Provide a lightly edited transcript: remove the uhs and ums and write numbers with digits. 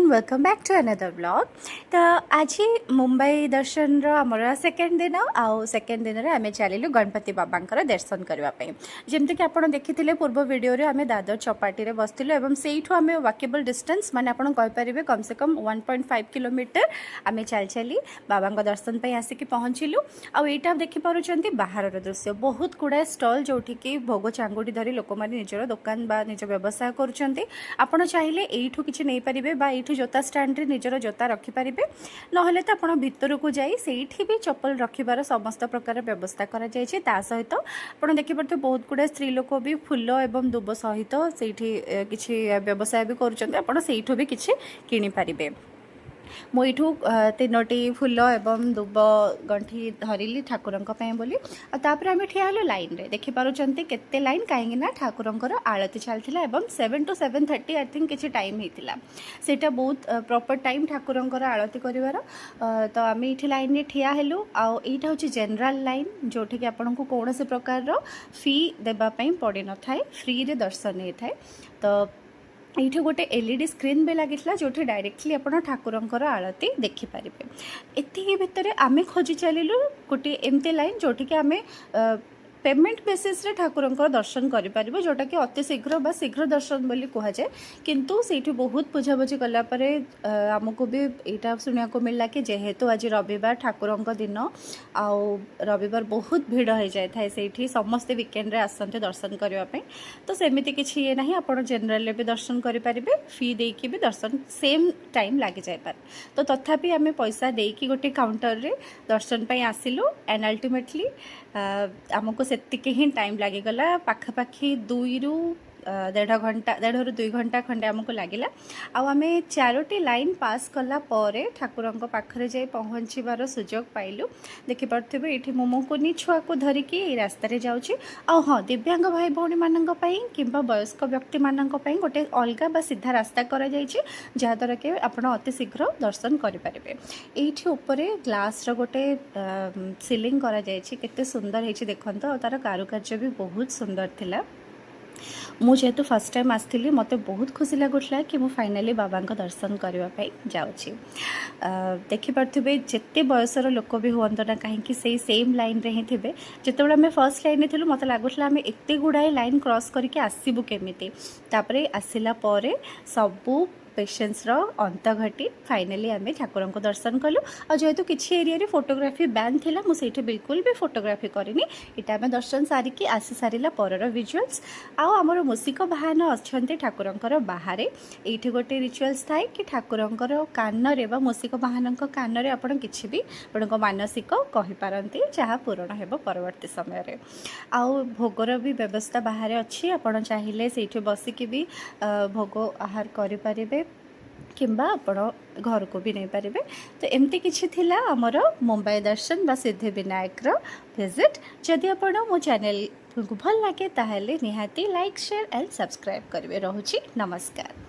Welcome back to another blog. तो आज मुंबई दर्शन आमर सेकेंड दिन आउ सेकेंड दिन में आम चलू गणपति बाबा दर्शन करने जमती कि आप देखी पूर्व वीडियो आम दादर चौपाटी बसलु से आम वाकेबल डिस्टेंस माने आप कहींपर कम से कम 1.5 किलोमीटर आम चल चली बाबा दर्शन पर आसिक पहुँचलु। आईटा देखिपुं बाहर दृश्य बहुत गुड़ाए स्टल जोठिकी भोग चांगुटी धरी लोक मैंने निजर दुकान बा निज व्यवसाय कर चाहिए यू कि नहीं पारे यू जोता स्टैंड निजर जोता रखिपारे ना तो आप भितर को जाइए भी चप्पल रखार समस्त प्रकार व्यवस्था कर सहित आप देखिपे बहुत गुड़ा स्त्री लोक भी फूल एवं दुब सहित से किसी व्यवसाय भी कर भी किसी किनीपारे। मुझू तीनोटी फूल एवं दुब गंठी धरली ठाकुर बोली तापर आम ठिया हलु लाइन रे देखिपुं केते लाइन कहीं ठाकुर आलती चलता 7 to 7:30 आई थिंक किसी टाइम होता सेटा बहुत प्रॉपर टाइम ठाकुर आलती कर तो आम ये लाइन रे ठिया हलु आईटा हूँ जनरल लाइन जोठी आपन को कौन से प्रकार फी देवाई पड़ न था फ्री रे दर्शन होता है। तो ये गोटे एलईडी स्क्रीन भी लगी जो डायरेक्टली आप ठाकुर आलती देखिपारे। एति भितर आम खोजी चलू गोटे एमती लाइन जोटि आम पेमेंट बेसिस रे ठाकुर दर्शन करें जोटा कि अति शीघ्र बा शीघ्र दर्शन बोली कह जाए किंतु से बहुत बुझाबुझी कलापर आमको भी यहाँ शुणा मिलला कि जेहेतु आज रविवार ठाकुर दिन आउ रविवार बहुत भिड़ हो जाए से समस्ते विकेंड रे आसते दर्शन करने तो सेमती किसी ये ना आप जेनराल भी दर्शन करें फी देकी भी दर्शन सेम टाइम लग जाए तो तथापि आम पैसा देकी गोटे काउंटर रे दर्शन पर आसिलु एंड अल्टिमेटली आमको सेतिके ही टाइम लगिगला पाखापाखि 2 ରୁ 1.5 घंटा 1.5 ରୁ 2 घंटा खंडे आमको लगिला। आम 4टी लाइन पास कला परे ठाकुर पाखरे जाई पहुँचबार सुजोग पाइलु। देखिपे ये मोमो को नी छुआ को धरिकी रास्तार जाऊँगी हाँ दिव्यांग भाई भौणी मानक कि वयस्क व्यक्ति मानक गोटे अलग बा सीधा रास्ता कर जहाद्वारा कि आप अति शीघ्र दर्शन करें। ये उपरे ग्लास गोटे सिलिंग करा केते सुंदर है देखते और तार कारुकार्य भी बहुत सुंदर थिला। मुझे फर्स्ट टाइम आसती मत बहुत खुशी लगुला कि मुझे फाइनाली बाबा दर्शन करने जाऊँगी। देखिपे जिते बयसर लोक भी हूँ ना कहीं से सेम लाइन रे ही थे जो आम फर्स्ट लाइन में थी मत लगुला आम एत गुड़ाए लाइन क्रॉस करके आसबू केमी आसला सबू पेशेंस अंत घटी फाइनाली आम ठाकुर को दर्शन कलु। और जेहेतु किसी एरिया फोटोग्राफी बैन थिला मुझे बिल्कुल भी फोटोग्राफी करनी इटा आम दर्शन सारिकी आसी सारा पर विजुअल्स आमर मूषिक बाहन अच्छा ठाकुर बाहर ये गोटे रिचुअल्स थाए कि ठाकुर कान मूषिक बाहन कान में आप कि भी आप मानसिक कहींपारती जहाँ पूरण हो परवर्ती समय आउ भोगर भी व्यवस्था बाहर अच्छी आपड़ चाहिए से बसिकी भी भोग आहार करें किंबा आपण घर को भी नहीं पारे। तो एमती किछि थिला हमर मुंबई दर्शन बा सिद्धि विनायक विजिट। जदि आपण मो चैनल को भल लगे ताहले निहाती लाइक शेयर एंड सब्सक्राइब करेंगे। रहुछि नमस्कार।